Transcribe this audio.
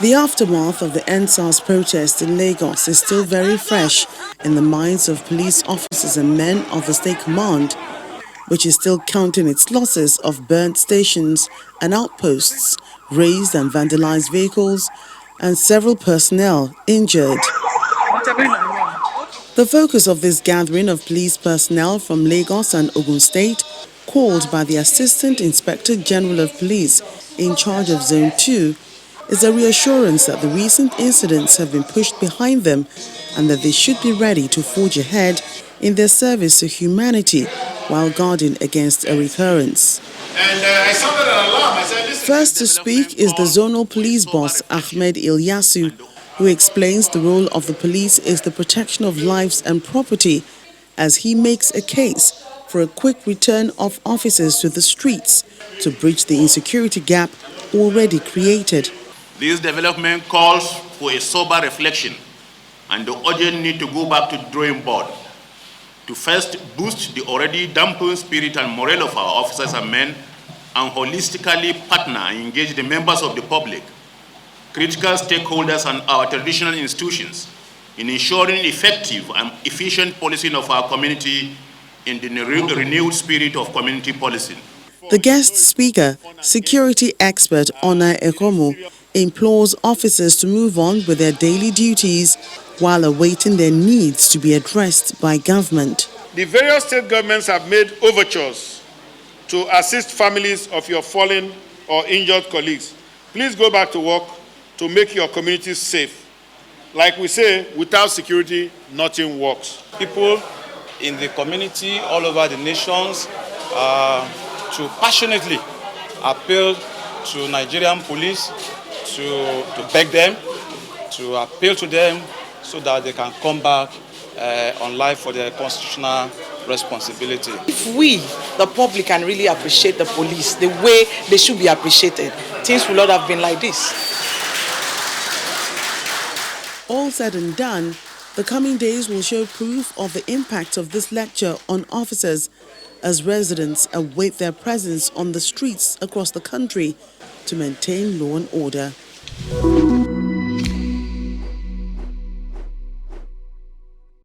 The aftermath of the NSAS protest in Lagos is still very fresh in the minds of police officers and men of the State Command, which is still counting its losses of burnt stations and outposts, razed and vandalized vehicles, and several personnel injured. The focus of this gathering of police personnel from Lagos and Ogun State, called by the Assistant Inspector General of Police in charge of Zone 2, is a reassurance that the recent incidents have been pushed behind them and that they should be ready to forge ahead in their service to humanity while guarding against a recurrence. I sounded an alarm. I said, First to speak is the zonal police boss Ahmed Ilyasu, who explains the role of the police is the protection of lives and property, as he makes a case for a quick return of officers to the streets to bridge the insecurity gap already created. This development calls for a sober reflection and the urgent need to go back to the drawing board to first boost the already dampened spirit and morale of our officers and men and holistically partner and engage the members of the public, critical stakeholders and our traditional institutions in ensuring effective and efficient policing of our community in the renewed spirit of community policing. The guest speaker, security expert Ona Ekomo, implores officers to move on with their daily duties while awaiting their needs to be addressed by government. The various state governments have made overtures to assist families of your fallen or injured colleagues. Please go back to work to make your communities safe. Like we say, without security, nothing works. People in the community all over the nations to passionately appeal to Nigerian police to beg them, to appeal to them so that they can come back on life for their constitutional responsibility. If we, the public, can really appreciate the police the way they should be appreciated, things will not have been like this. All said and done, the coming days will show proof of the impact of this lecture on officers as residents await their presence on the streets across the country to maintain law and order.